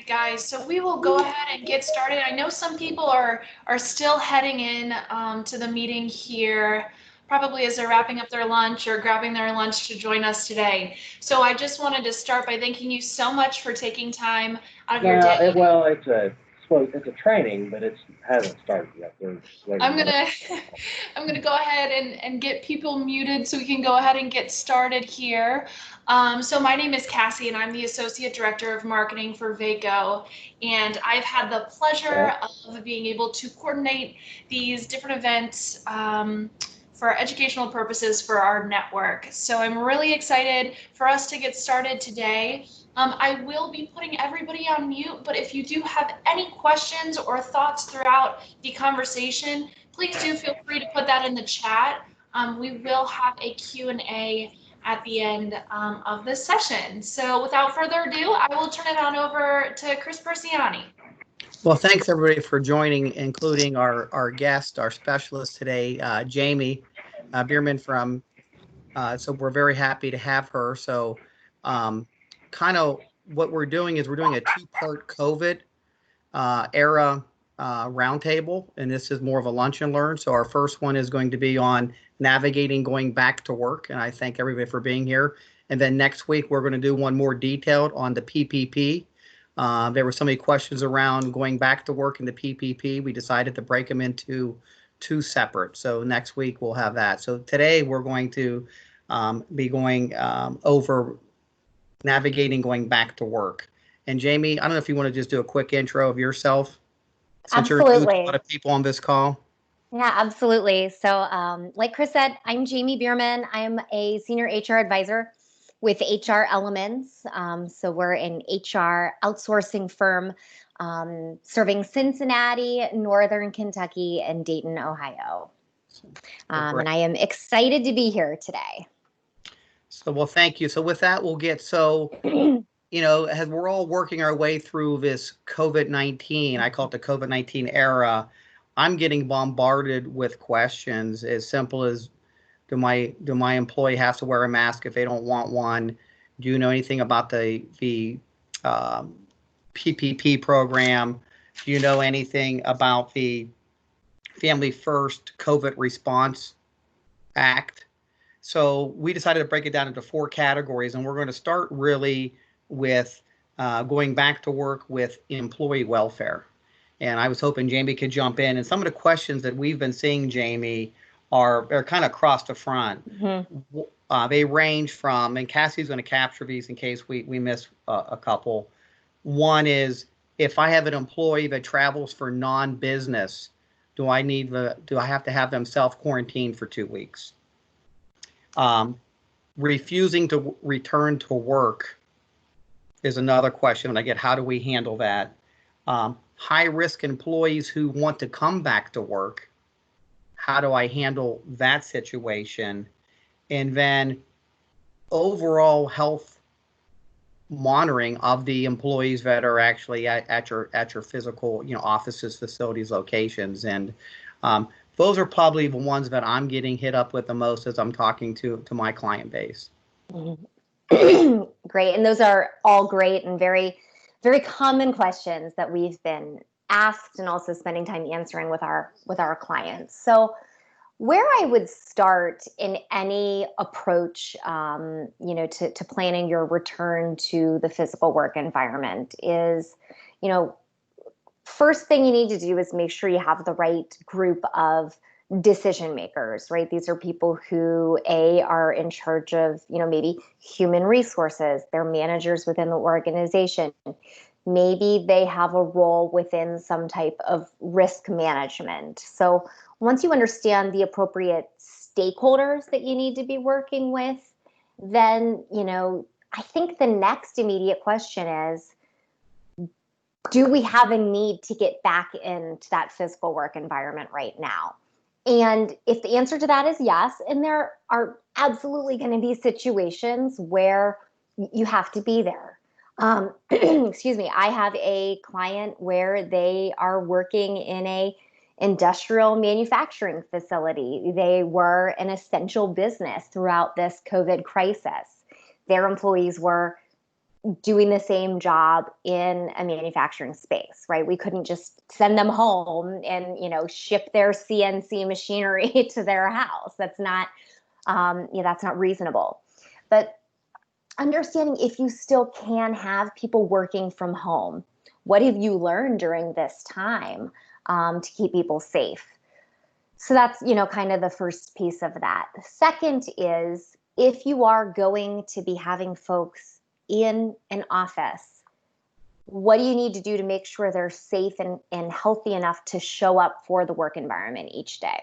guys, so we will go ahead and get started. I know some people are still heading in to the meeting here, probably as they're wrapping up their lunch or grabbing their lunch to join us today. So I just wanted to start by thanking you so much for taking time out of your day. Well, it's a training, but it hasn't started yet. I'm gonna go ahead and get people muted so we can go ahead and get started here. So my name is Cassie, and I'm the Associate Director of Marketing for Vaco, and I've had the pleasure of being able to coordinate these different events for educational purposes for our network. So I'm really excited for us to get started today. I will be putting everybody on mute, but if you do have any questions or thoughts throughout the conversation, please do feel free to put that in the chat. We will have a Q&A at the end of this session. So without further ado, I will turn it on over to Chris Persiani. Well, thanks everybody for joining, including our guest, our specialist today, Jamie Bierman from, so we're very happy to have her. So kind of what we're doing is we're doing a two-part COVID era roundtable, and this is more of a lunch and learn. So our first one is going to be on navigating going back to work, and I thank everybody for being here. And then next week, we're going to do one more detailed on the PPP. There were so many questions around going back to work in the PPP. We decided to break them into two separate. So next week, we'll have that. So today, we're going to be going over navigating going back to work. And Jamie, I don't know if you want to just do a quick intro of yourself, since Absolutely. you're new to a lot of people on this call. Yeah, absolutely. So like Chris said, I'm Jamie Bierman. I'm a senior HR advisor with HR Elements. So we're an HR outsourcing firm serving Cincinnati, Northern Kentucky, and Dayton, Ohio. And I am excited to be here today. So, well, thank you. So with that, we'll get, you know, as we're all working our way through this COVID-19, I call it the COVID-19 era, I'm getting bombarded with questions as simple as, do my employee have to wear a mask if they don't want one? Do you know anything about the PPP program? Do you know anything about the Family First COVID Response Act? So we decided to break it down into 4 categories, and we're going to start really with going back to work with employee welfare. And I was hoping Jamie could jump in. And some of the questions that we've been seeing, Jamie, are kind of across the front. Mm-hmm. They range from, and Cassie's going to capture these in case we miss a couple. One is, if I have an employee that travels for non-business, do I have to have them self-quarantine for 2 weeks? Refusing to return to work is another question. And I get, how do we handle that? High-risk employees who want to come back to work, how do I handle that situation? And then overall health monitoring of the employees that are actually at your physical, you know, offices, facilities, locations. And those are probably the ones that I'm getting hit up with the most as I'm talking to my client base. Great. And those are all great and very, very common questions that we've been asked and also spending time answering with our clients. So where I would start in any approach, you know, to planning your return to the physical work environment is, you know, first thing you need to do is make sure you have the right group of decision makers, right? These are people who are in charge of, you know, maybe human resources, they're managers within the organization. Maybe they have a role within some type of risk management. So once you understand the appropriate stakeholders that you need to be working with, then, you know, I think the next immediate question is, do we have a need to get back into that physical work environment right now? And if the answer to that is yes, and there are absolutely going to be situations where you have to be there. Excuse me, I have a client where they are working in a industrial manufacturing facility. They were an essential business throughout this COVID crisis. Their employees were doing the same job in a manufacturing space, right? We couldn't just send them home and, ship their CNC machinery to their house. That's not, that's not reasonable. But understanding if you still can have people working from home, what have you learned during this time to keep people safe? So that's, kind of the first piece of that. The second is if you are going to be having folks in an office, what do you need to do to make sure they're safe and healthy enough to show up for the work environment each day?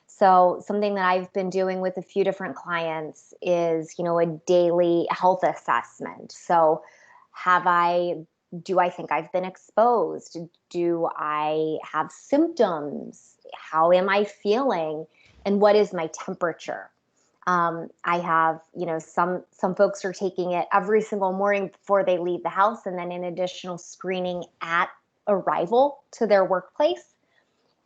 So something that I've been doing with a few different clients is, a daily health assessment. So do I think I've been exposed? Do I have symptoms? How am I feeling? And what is my temperature? I have, some folks are taking it every single morning before they leave the house, and then an additional screening at arrival to their workplace.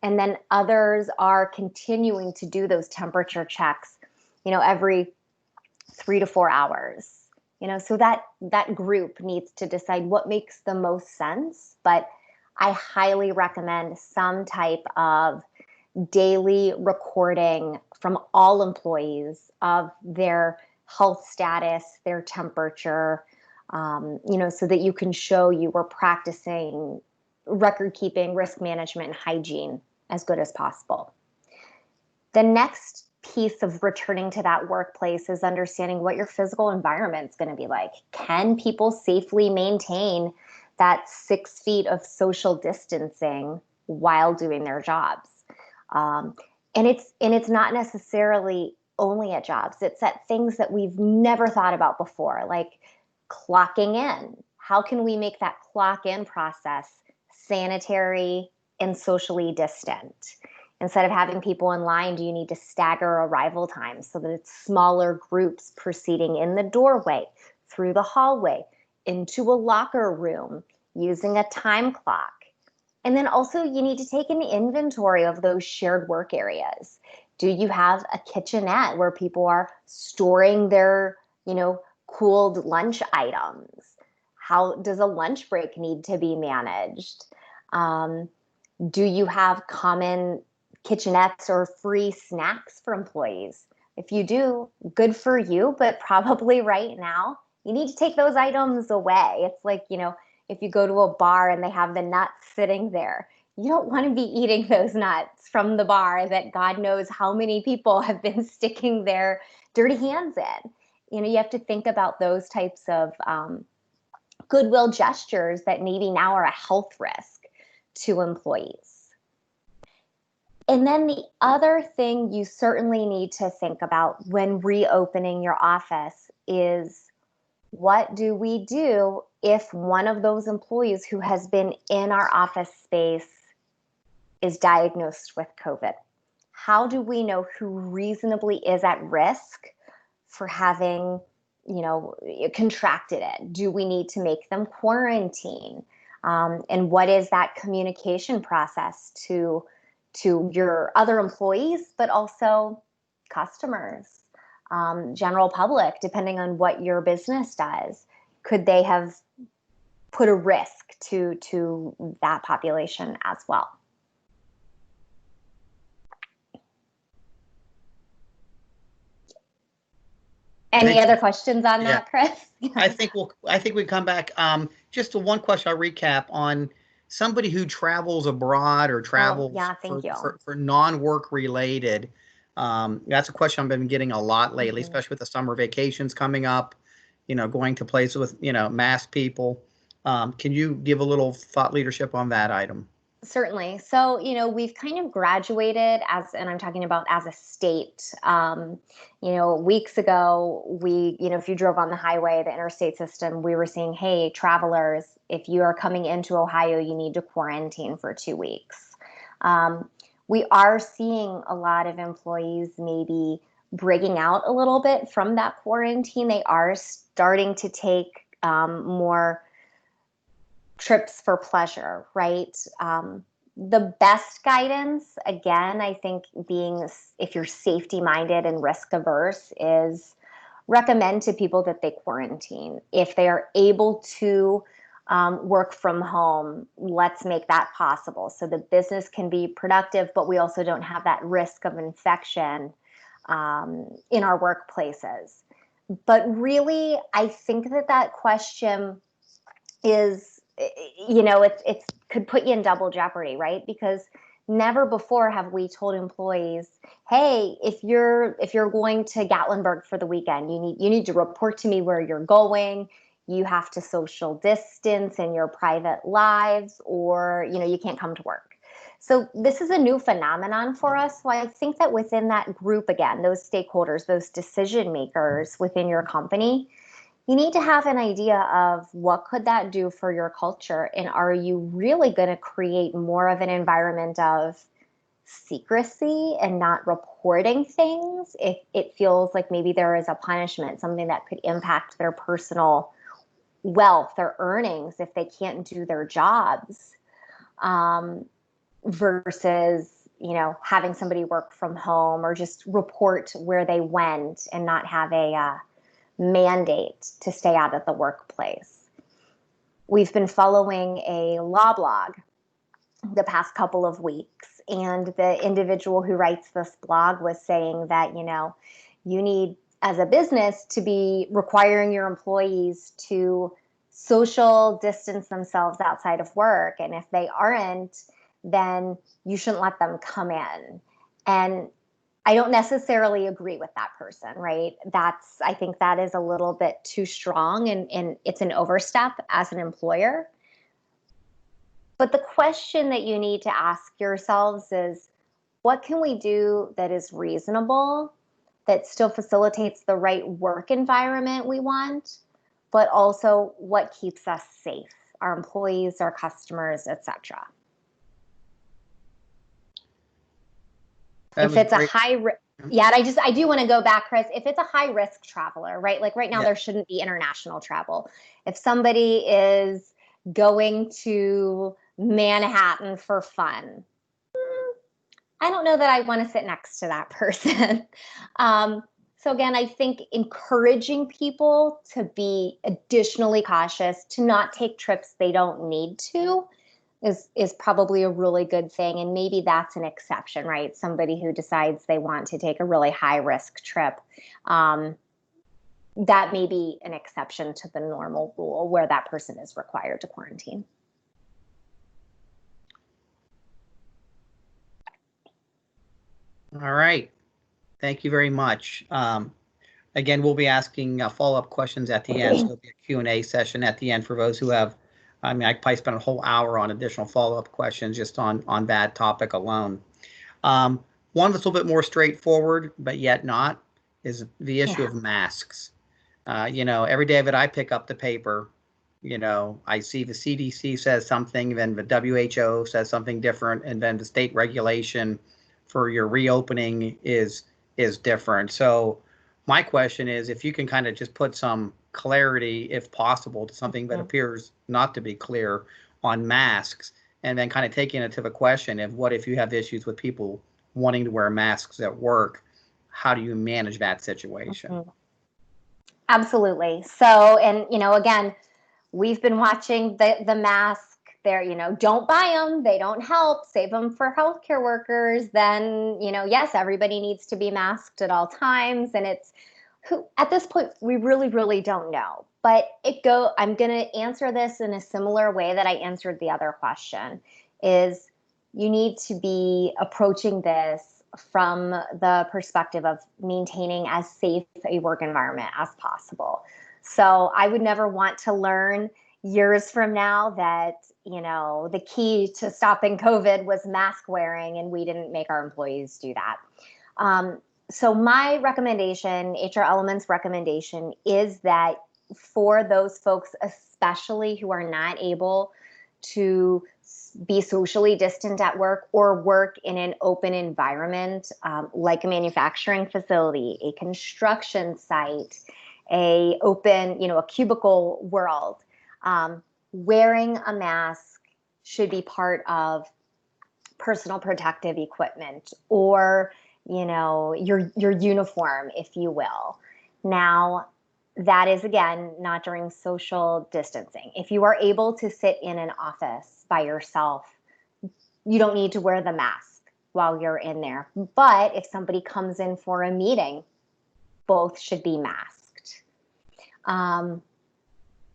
And then others are continuing to do those temperature checks, every 3 to 4 hours. So that group needs to decide what makes the most sense. But I highly recommend some type of daily recording from all employees of their health status, their temperature, so that you can show you were practicing record keeping, risk management, and hygiene as good as possible. The next piece of returning to that workplace is understanding what your physical environment is going to be like. Can people safely maintain that 6 feet of social distancing while doing their jobs? And it's not necessarily only at jobs. It's at things that we've never thought about before, like clocking in. How can we make that clock in process sanitary and socially distant? Instead of having people in line, do you need to stagger arrival times so that it's smaller groups proceeding in the doorway, through the hallway, into a locker room, using a time clock? And then also you need to take an inventory of those shared work areas. Do you have a kitchenette where people are storing their, cooled lunch items? How does a lunch break need to be managed? Do you have common kitchenettes or free snacks for employees? If you do, good for you, but probably right now you need to take those items away. It's like, if you go to a bar and they have the nuts sitting there, you don't want to be eating those nuts from the bar that God knows how many people have been sticking their dirty hands in. You have to think about those types of goodwill gestures that maybe now are a health risk to employees. And then the other thing you certainly need to think about when reopening your office is, what do we do if one of those employees who has been in our office space is diagnosed with COVID? How do we know who reasonably is at risk for having, contracted it? Do we need to make them quarantine? And what is that communication process to your other employees, but also customers, general public, depending on what your business does? Could they have put a risk to that population as well? Any other questions on that, Chris? I think we come back. Just one question. I'll recap on somebody who travels abroad or travels for non-work related. That's a question I've been getting a lot lately, especially with the summer vacations coming up, going to places with, masked people. Can you give a little thought leadership on that item? Certainly. So, we've kind of graduated and I'm talking about as a state, weeks ago, if you drove on the highway, the interstate system, we were saying, hey, travelers, if you are coming into Ohio, you need to quarantine for 2 weeks. We are seeing a lot of employees maybe breaking out a little bit from that quarantine. They are starting to take more trips for pleasure, right? The best guidance, again, I think if you're safety minded and risk averse, is recommend to people that they quarantine. If they are able to work from home, let's make that possible so the business can be productive, but we also don't have that risk of infection in our workplaces. But really, I think that question is, it could put you in double jeopardy, right? Because never before have we told employees, hey, if you're going to Gatlinburg for the weekend, you need to report to me where you're going. You have to social distance in your private lives, or you can't come to work. So this is a new phenomenon for us. So I think that within that group, again, those stakeholders, those decision makers within your company, you need to have an idea of what could that do for your culture, and are you really going to create more of an environment of secrecy and not reporting things if it feels like maybe there is a punishment, something that could impact their personal wealth or earnings if they can't do their jobs, versus having somebody work from home or just report where they went and not have a mandate to stay out of the workplace. We've been following a law blog the past couple of weeks, and the individual who writes this blog was saying that you need, as a business, to be requiring your employees to social distance themselves outside of work, and if they aren't, then you shouldn't let them come in. And I don't necessarily agree with that person, right? I think that is a little bit too strong, and it's an overstep as an employer. But the question that you need to ask yourselves is, what can we do that is reasonable, that still facilitates the right work environment we want, but also what keeps us safe, our employees, our customers, etc. If it's a high risk, yeah, I do want to go back, Chris. If it's a high risk traveler, right? Like right now, there shouldn't be international travel. If somebody is going to Manhattan for fun, I don't know that I want to sit next to that person. So again, I think encouraging people to be additionally cautious, to not take trips they don't need to, is probably a really good thing. And maybe that's an exception, right? Somebody who decides they want to take a really high risk trip. That may be an exception to the normal rule where that person is required to quarantine. All right. Thank you very much. Again, we'll be asking follow-up questions at the end. So there'll be a Q&A session at the end for those who have, I probably spent a whole hour on additional follow-up questions just on that topic alone. One that's a little bit more straightforward, but yet not, is the issue of masks. Every day that I pick up the paper, I see the CDC says something, then the WHO says something different, and then the state regulation for your reopening is different. So my question is, if you can kind of just put some clarity, if possible, to something that appears not to be clear on masks, and then kind of taking it to the question of what if you have issues with people wanting to wear masks at work, how do you manage that situation? Absolutely. So, and again, we've been watching the mask there, don't buy them. They don't help. Save them for healthcare workers. Then, yes, everybody needs to be masked at all times. And at this point, we really, really don't know. But I'm going to answer this in a similar way that I answered the other question, is you need to be approaching this from the perspective of maintaining as safe a work environment as possible. So I would never want to learn years from now that, the key to stopping COVID was mask wearing, and we didn't make our employees do that. So my recommendation, HR Element's recommendation, is that for those folks, especially who are not able to be socially distant at work or work in an open environment, like a manufacturing facility, a construction site, a cubicle world, wearing a mask should be part of personal protective equipment, or your uniform, if you will. Now, that is, again, not during social distancing. If you are able to sit in an office by yourself, you don't need to wear the mask while you're in there. But if somebody comes in for a meeting, both should be masked.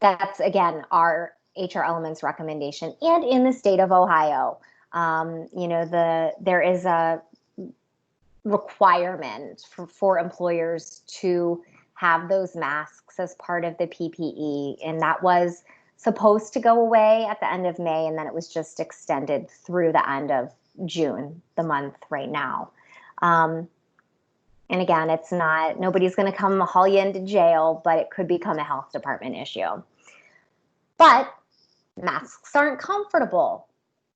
That's, again, our HR Elements recommendation. And in the state of Ohio, there is a requirement for employers to have those masks as part of the PPE. And that was supposed to go away at the end of May, and then it was just extended through the end of June, the month right now. And again, it's not, nobody's going to come haul you into jail, but it could become a health department issue. But masks aren't comfortable.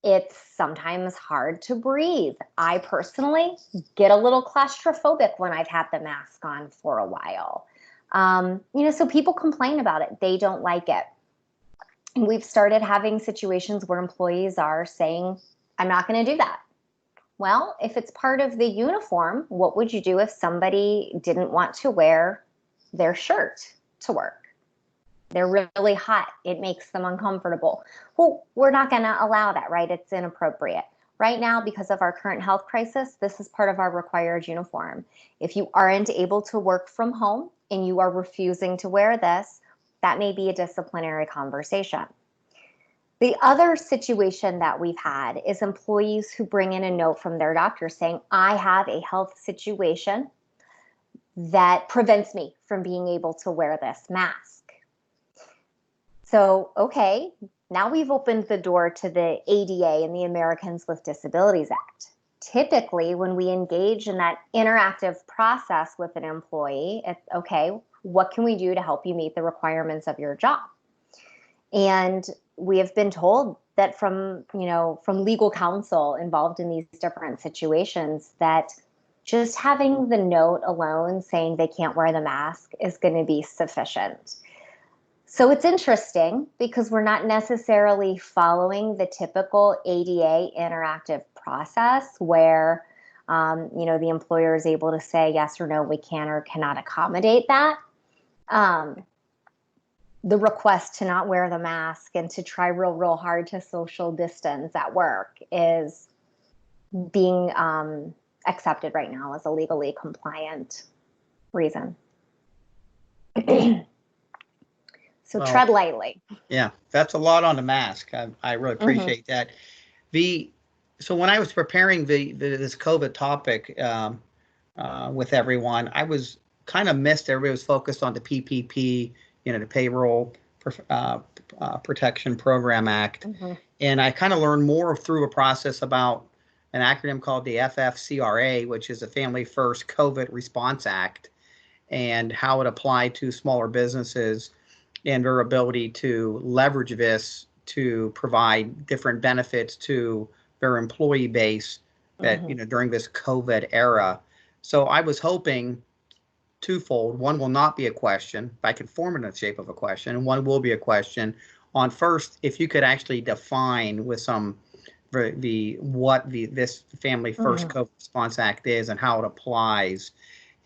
It's sometimes hard to breathe. I personally get a little claustrophobic when I've had the mask on for a while. So people complain about it. They don't like it. And we've started having situations where employees are saying, I'm not going to do that. Well, if it's part of the uniform, what would you do if somebody didn't want to wear their shirt to work? They're really hot. It makes them uncomfortable. Well, we're not going to allow that, right? It's inappropriate. Right now, because of our current health crisis, this is part of our required uniform. If you aren't able to work from home and you are refusing to wear this, that may be a disciplinary conversation. The other situation that we've had is employees who bring in a note from their doctor saying, I have a health situation that prevents me from being able to wear this mask. So, okay, now we've opened the door to the ADA and the Americans with Disabilities Act. Typically, when we engage in that interactive process with an employee, it's, okay, what can we do to help you meet the requirements of your job? And we have been told that from legal counsel involved in these different situations that just having the note alone saying they can't wear the mask is going to be sufficient. So it's interesting because we're not necessarily following the typical ADA interactive process where, the employer is able to say yes or no, we can or cannot accommodate that. The request to not wear the mask and to try real hard to social distance at work is being accepted right now as a legally compliant reason. So tread lightly. Yeah, that's a lot on the mask. I really appreciate that. So when I was preparing this COVID topic with everyone, I was kind of missed. Everybody was focused on the PPP, the Payroll Protection Program Act. And I kind of learned more through a process about an acronym called the FFCRA, which is the Family First COVID Response Act, and how it applied to smaller businesses and their ability to leverage this to provide different benefits to their employee base that, during this COVID era. So I was hoping twofold. One will not be a question, if I can form it in the shape of a question, and one will be a question on first, if you could actually define with some this Family First COVID Response Act is and how it applies.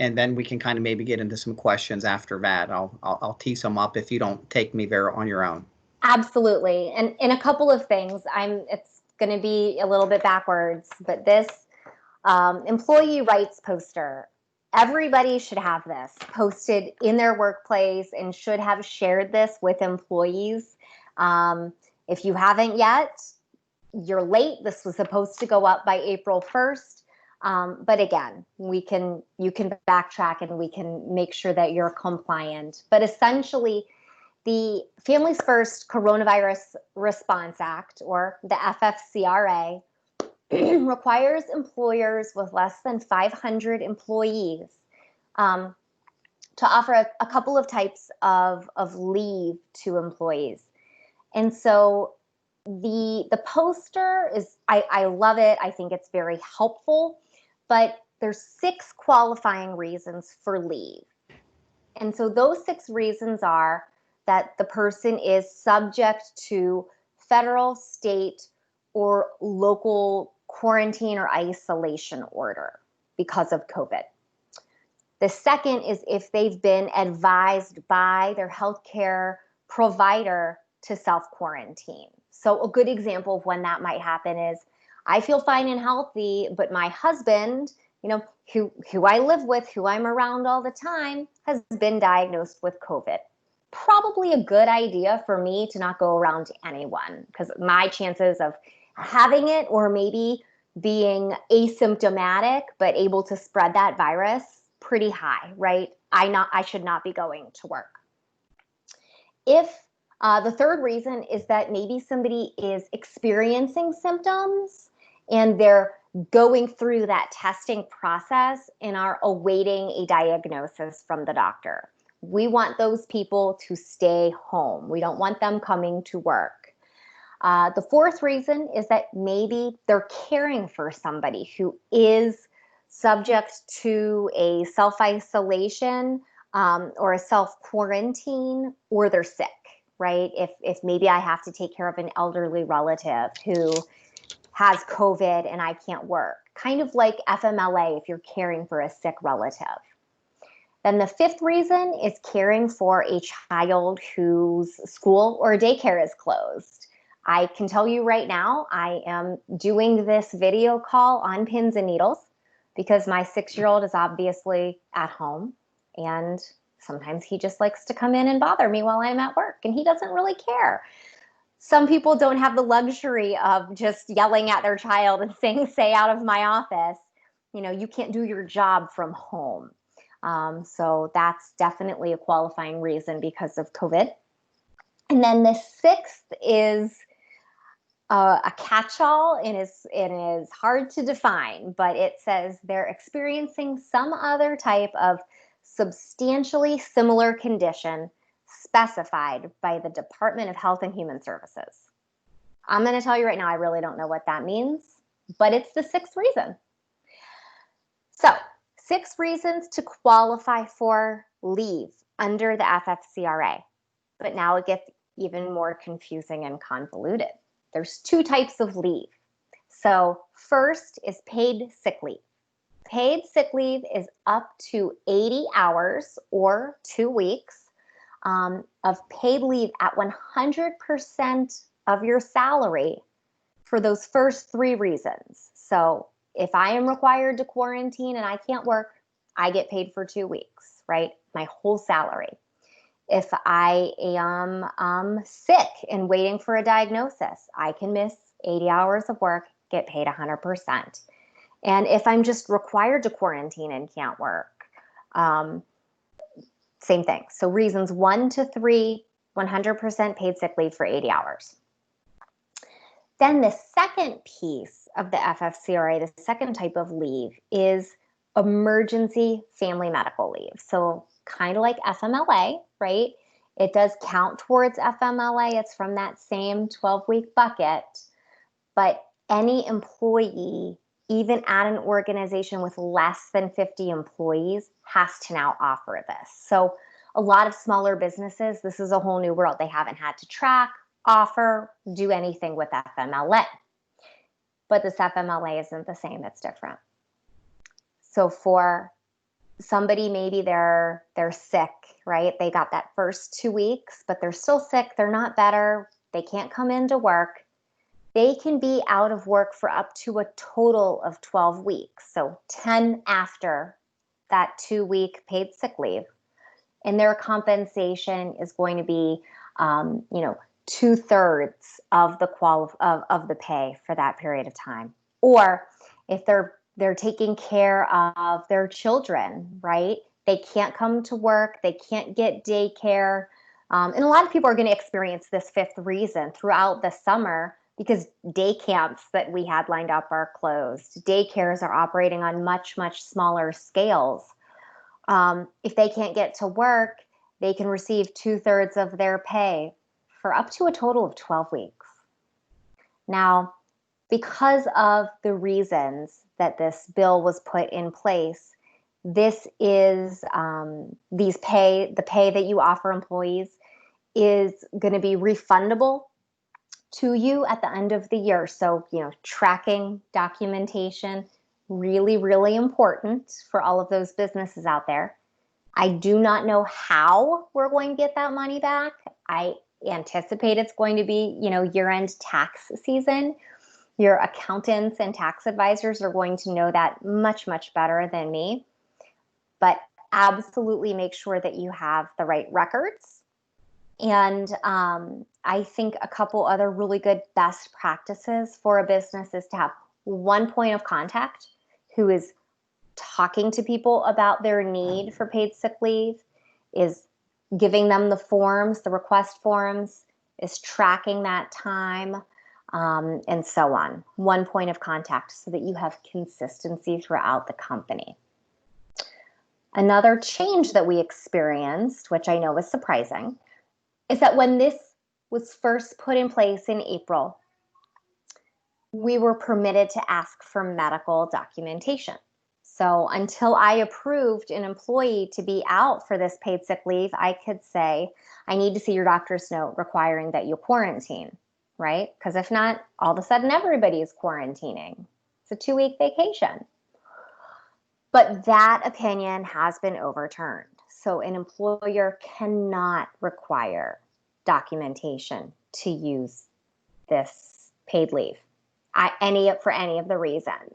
And then we can kind of maybe get into some questions after that. I'll tee some up if you don't take me there on your own. Absolutely. And in a couple of things, it's going to be a little bit backwards, but this employee rights poster, everybody should have this posted in their workplace and should have shared this with employees. If you haven't yet, you're late. This was supposed to go up by April 1st. But again, you can backtrack and we can make sure that you're compliant. But essentially, the Families First Coronavirus Response Act, or the FFCRA, requires employers with less than 500 employees to offer a couple of types of leave to employees. And so the poster is, I love it. I think it's very helpful. But there's 6 qualifying reasons for leave. And so those 6 reasons are that the person is subject to federal, state, or local quarantine or isolation order because of COVID. The second is if they've been advised by their healthcare provider to self-quarantine. So a good example of when that might happen is, I feel fine and healthy, but my husband, who I live with, who I'm around all the time, has been diagnosed with COVID. Probably a good idea for me to not go around to anyone, because my chances of having it or maybe being asymptomatic but able to spread that virus, pretty high, right? I should not be going to work. If the third reason is that maybe somebody is experiencing symptoms and they're going through that testing process and are awaiting a diagnosis from the doctor. We want those people to stay home. We don't want them coming to work. The fourth reason is that maybe they're caring for somebody who is subject to a self-isolation or a self-quarantine, or they're sick, right? If maybe I have to take care of an elderly relative who has COVID and I can't work, kind of like FMLA if you're caring for a sick relative. Then the fifth reason is caring for a child whose school or daycare is closed. I can tell you right now, I am doing this video call on pins and needles because my 6-year-old is obviously at home, and sometimes he just likes to come in and bother me while I'm at work, and he doesn't really care. Some people don't have the luxury of just yelling at their child and saying, "Stay out of my office." You can't do your job from home. So that's definitely a qualifying reason because of COVID. And then the sixth is a catch-all, and it is hard to define, but it says they're experiencing some other type of substantially similar condition specified by the Department of Health and Human Services. I'm going to tell you right now, I really don't know what that means, but it's the sixth reason. So 6 reasons to qualify for leave under the FFCRA. But now it gets even more confusing and convoluted. There's 2 types of leave. So first is paid sick leave. Paid sick leave is up to 80 hours or 2 weeks of paid leave at 100% of your salary for those first 3 reasons. So if I am required to quarantine and I can't work, I get paid for 2 weeks, right? My whole salary. If I am sick and waiting for a diagnosis, I can miss 80 hours of work, get paid 100%. And if I'm just required to quarantine and can't work, same thing. So reasons 1 to 3, 100% paid sick leave for 80 hours. Then the second piece of the FFCRA, the second type of leave, is emergency family medical leave. So kind of like FMLA, right? It does count towards FMLA. It's from that same 12-week bucket. But any employee, even at an organization with less than 50 employees, has to now offer this. So a lot of smaller businesses, this is a whole new world. They haven't had to track, offer, do anything with FMLA. But this FMLA isn't the same. It's different. So for somebody, maybe they're sick, right? They got that first 2 weeks, but they're still sick. They're not better. They can't come into work. They can be out of work for up to a total of 12 weeks. So 10 after that 2-week paid sick leave. And their compensation is going to be, 2/3 of the pay for that period of time. Or if they're taking care of their children, right? They can't come to work. They can't get daycare. And a lot of people are going to experience this fifth reason throughout the summer because day camps that we had lined up are closed. Daycares are operating on much, much smaller scales. If they can't get to work, they can receive 2/3 of their pay for up to a total of 12 weeks. Now, because of the reasons that this bill was put in place, this is the pay that you offer employees is going to be refundable to you at the end of the year. So, tracking documentation Really, really important for all of those businesses out there. I do not know how we're going to get that money back. I anticipate it's going to be, year-end tax season. Your accountants and tax advisors are going to know that much, much better than me. But absolutely make sure that you have the right records. And I think a couple other really good best practices for a business is to have one point of contact who is talking to people about their need for paid sick leave, is giving them the forms, the request forms, is tracking that time, and so on. One point of contact so that you have consistency throughout the company. Another change that we experienced, which I know was surprising, is that when this was first put in place in April, we were permitted to ask for medical documentation. So until I approved an employee to be out for this paid sick leave, I could say, I need to see your doctor's note requiring that you quarantine, right? Because if not, all of a sudden everybody is quarantining. It's a 2-week vacation. But that opinion has been overturned. So an employer cannot require documentation to use this paid leave for any of the reasons.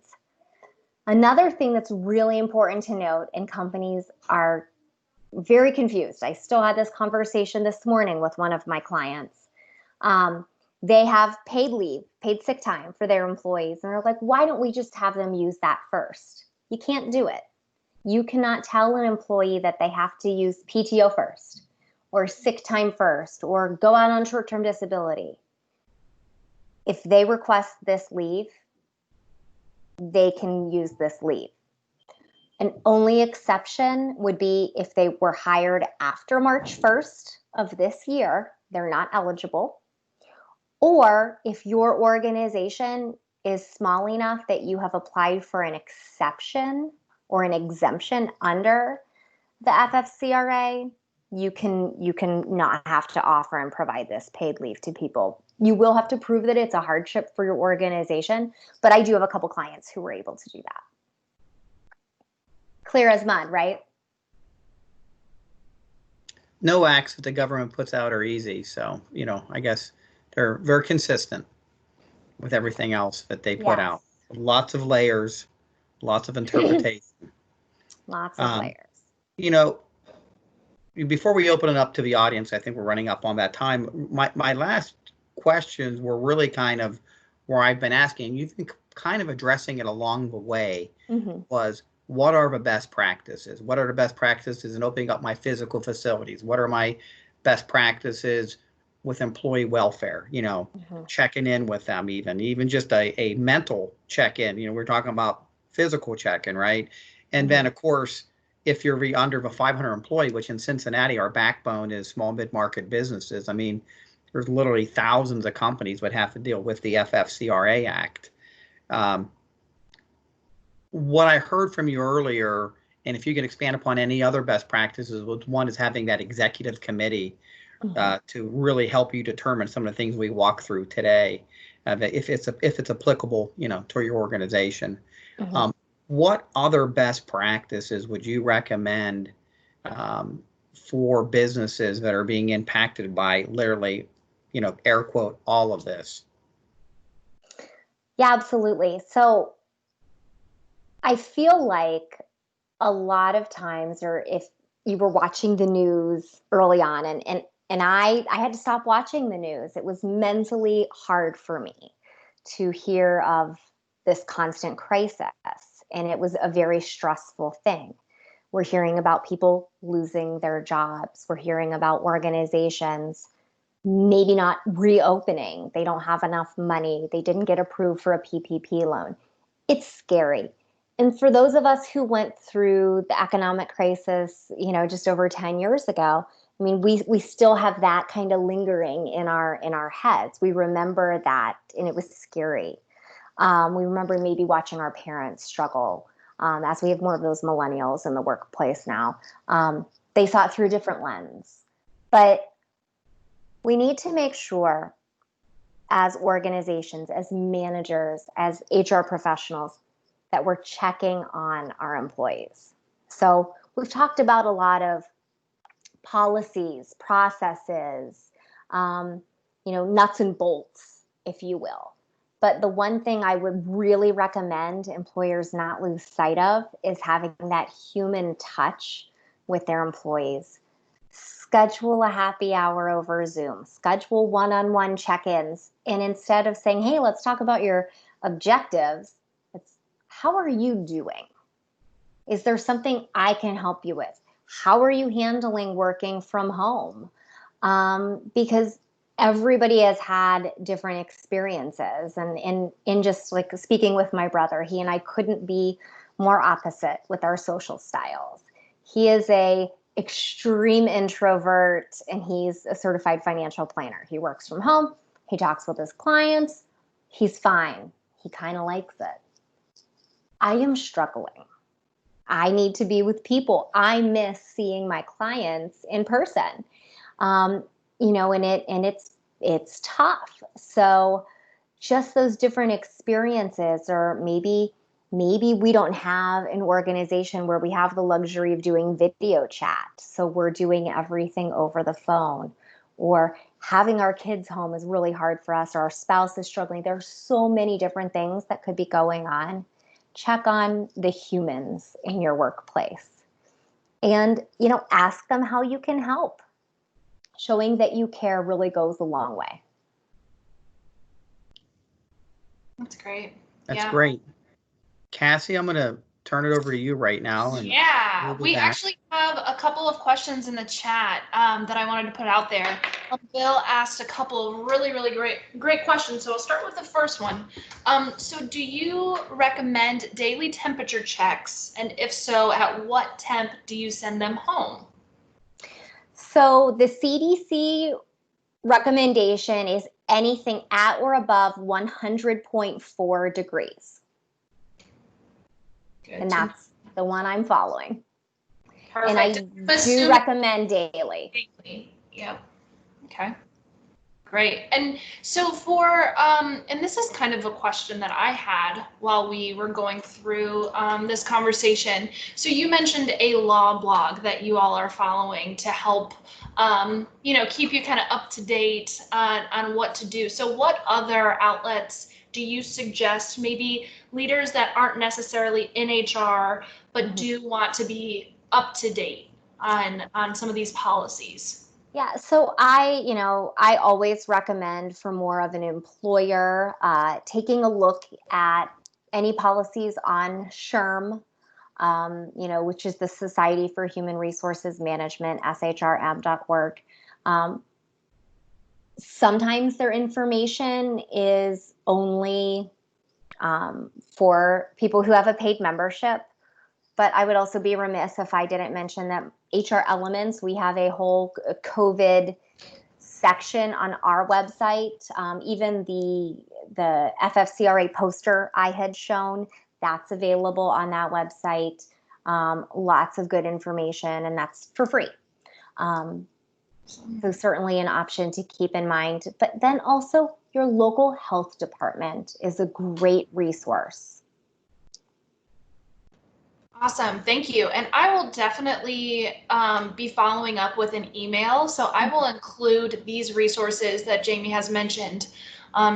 Another thing that's really important to note, and companies are very confused. I still had this conversation this morning with one of my clients. They have paid leave, paid sick time for their employees. And they're like, why don't we just have them use that first? You can't do it. You cannot tell an employee that they have to use PTO first, or sick time first, or go out on short-term disability. If they request this leave, they can use this leave. An only exception would be if they were hired after March 1st of this year, they're not eligible. Or if your organization is small enough that you have applied for an exception or an exemption under the FFCRA, you can not have to offer and provide this paid leave to people. You will have to prove that it's a hardship for your organization, but I do have a couple clients who were able to do that. Clear as mud, right? No acts that the government puts out are easy. So, I guess they're very consistent with everything else that they put out. Lots of layers, lots of interpretation. Lots of layers. Before we open it up to the audience, I think we're running up on that time. My last questions were really kind of where I've been asking, you've been kind of addressing it along the way, was what are the best practices? What are the best practices in opening up my physical facilities? What are my best practices with employee welfare? Checking in with them, even just a mental check-in. We're talking about physical check-in, right? And then, of course, if you're under the 500 employee, which in Cincinnati, our backbone is small mid-market businesses. I mean, there's literally thousands of companies that have to deal with the FFCRA Act. What I heard from you earlier, and if you can expand upon any other best practices, one is having that executive committee to really help you determine some of the things we walk through today, if it's applicable, to your organization. What other best practices would you recommend for businesses that are being impacted by literally, air quote, all of this? Yeah, absolutely. So I feel like a lot of times, or if you were watching the news early on, and I had to stop watching the news. It was mentally hard for me to hear of this constant crisis. And it was a very stressful thing. We're hearing about people losing their jobs. We're hearing about organizations maybe not reopening. They don't have enough money. They didn't get approved for a PPP loan. It's scary. And for those of us who went through the economic crisis, just over 10 years ago, I mean, we still have that kind of lingering in our heads. We remember that, and it was scary. We remember maybe watching our parents struggle, as we have more of those millennials in the workplace now. They saw it through a different lens. But we need to make sure, as organizations, as managers, as HR professionals, that we're checking on our employees. So we've talked about a lot of policies, processes, nuts and bolts, if you will. But the one thing I would really recommend employers not lose sight of is having that human touch with their employees. Schedule a happy hour over Zoom, schedule one-on-one check-ins. And instead of saying, hey, let's talk about your objectives, it's how are you doing? Is there something I can help you with? How are you handling working from home? Because everybody has had different experiences. And in just like speaking with my brother, he and I couldn't be more opposite with our social styles. He is a extreme introvert and he's a certified financial planner. He works from home. He talks with his clients. He's fine. He kind of likes it. I am struggling. I need to be with people. I miss seeing my clients in person. And it's tough. So just those different experiences, or maybe we don't have an organization where we have the luxury of doing video chat. So we're doing everything over the phone, or having our kids home is really hard for us, or our spouse is struggling. There's so many different things that could be going on. Check on the humans in your workplace and, ask them how you can help. Showing that you care really goes a long way. That's great. That's great. Cassie, I'm going to turn it over to you right now. And we actually have a couple of questions in the chat that I wanted to put out there. Bill asked a couple of really, really great questions. So I'll start with the first one. So do you recommend daily temperature checks? And if so, at what temp do you send them home? So the CDC recommendation is anything at or above 100.4 degrees. Good. And that's the one I'm following. Perfect. And I do recommend daily. Yep. Okay. Great. And so for, and this is kind of a question that I had while we were going through this conversation. So you mentioned a law blog that you all are following to help, keep you kind of up to date on what to do. So what other outlets do you suggest, maybe leaders that aren't necessarily in HR, but do want to be up to date on some of these policies? Yeah, so I always recommend for more of an employer taking a look at any policies on SHRM, which is the Society for Human Resources Management, shrm.org. Sometimes their information is only for people who have a paid membership. But I would also be remiss if I didn't mention that HR Elements, we have a whole COVID section on our website. Even the FFCRA poster I had shown, that's available on that website. Lots of good information, and that's for free. So certainly an option to keep in mind. But then also your local health department is a great resource. Awesome. Thank you. And I will definitely be following up with an email. So I will include these resources that Jamie has mentioned.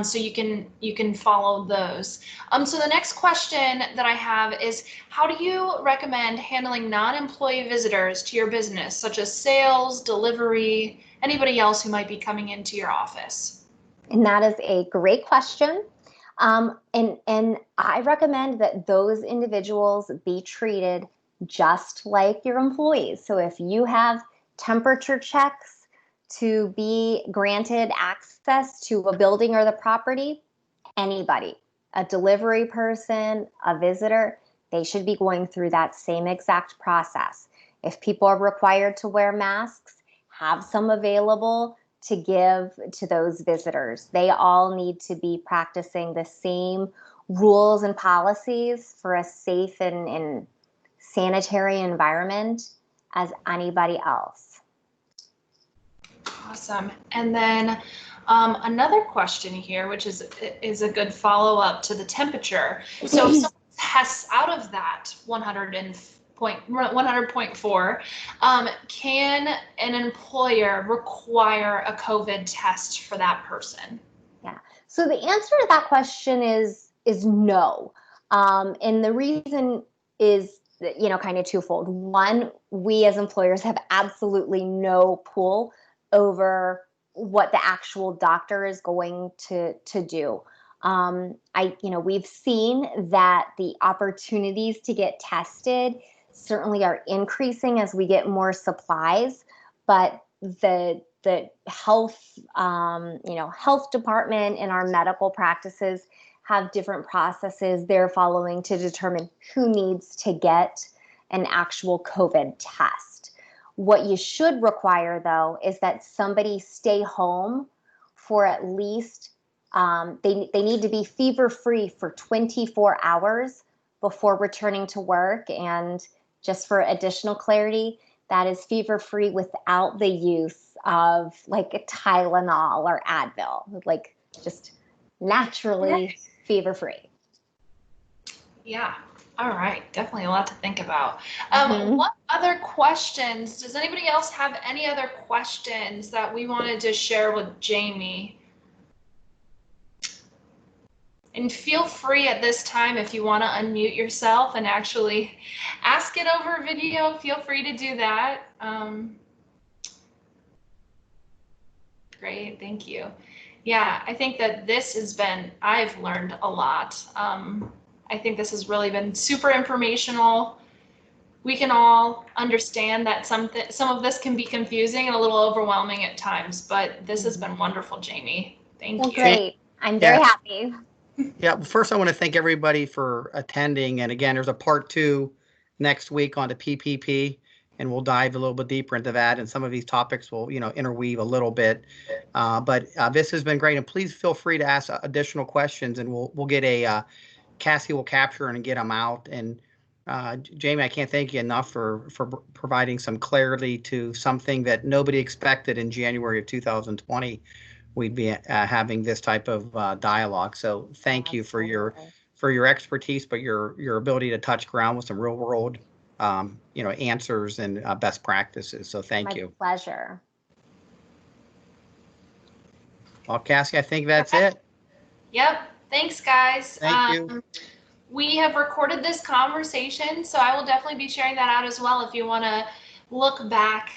So you can follow those. So the next question that I have is, how do you recommend handling non-employee visitors to your business, such as sales, delivery, anybody else who might be coming into your office? And that is a great question. And I recommend that those individuals be treated just like your employees. So if you have temperature checks to be granted access to a building or the property, anybody, a delivery person, a visitor, they should be going through that same exact process. If people are required to wear masks, have some available to give to those visitors. They all need to be practicing the same rules and policies for a safe and sanitary environment as anybody else. Awesome. And then another question here, which is a good follow-up to the temperature. So if someone's tests out of that 100.4, can an employer require a COVID test for that person? Yeah. So the answer to that question is no. And the reason is, kind of twofold. One, we as employers have absolutely no pull over what the actual doctor is going to do. We've seen that the opportunities to get tested certainly are increasing as we get more supplies, but the health, health department and our medical practices have different processes they're following to determine who needs to get an actual COVID test. What you should require, though, is that somebody stay home for at least, they need to be fever-free for 24 hours before returning to work. And just for additional clarity, that is fever-free without the use of like a Tylenol or Advil, like just naturally fever-free. Yeah. All right. Definitely a lot to think about. Mhm. What other questions? Does anybody else have any other questions that we wanted to share with Jamie? And feel free at this time, if you want to unmute yourself and actually ask it over video, feel free to do that. Great, thank you. Yeah, I think that this has been, I've learned a lot. I think this has really been super informational. We can all understand that some of this can be confusing and a little overwhelming at times, but this has been wonderful, Jamie. Thank you. Great. I'm very Yes. happy. Yeah, first I want to thank everybody for attending. And again, there's a part 2 next week on the PPP, and we'll dive a little bit deeper into that. And some of these topics will, interweave a little bit. But this has been great. And please feel free to ask additional questions, and we'll get Cassie will capture and get them out. And Jamie, I can't thank you enough for providing some clarity to something that nobody expected in January of 2020. We'd be having this type of dialogue. So thank you for your expertise, but your ability to touch ground with some real world, answers and best practices. So thank you. My pleasure. Well, Cassie, I think that's it. Yep. Thanks, guys. Thank you. We have recorded this conversation, so I will definitely be sharing that out as well if you want to look back,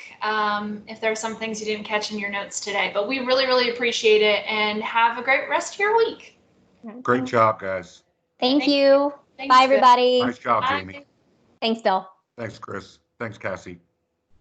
if there are some things you didn't catch in your notes today. But we really, really appreciate it, and have a great rest of your week. Great job, guys. Thank you. Thanks, Bye, Bill. everybody. Nice job, Bye. Jamie. Thanks, Bill. Thanks, Chris. Thanks, Cassie.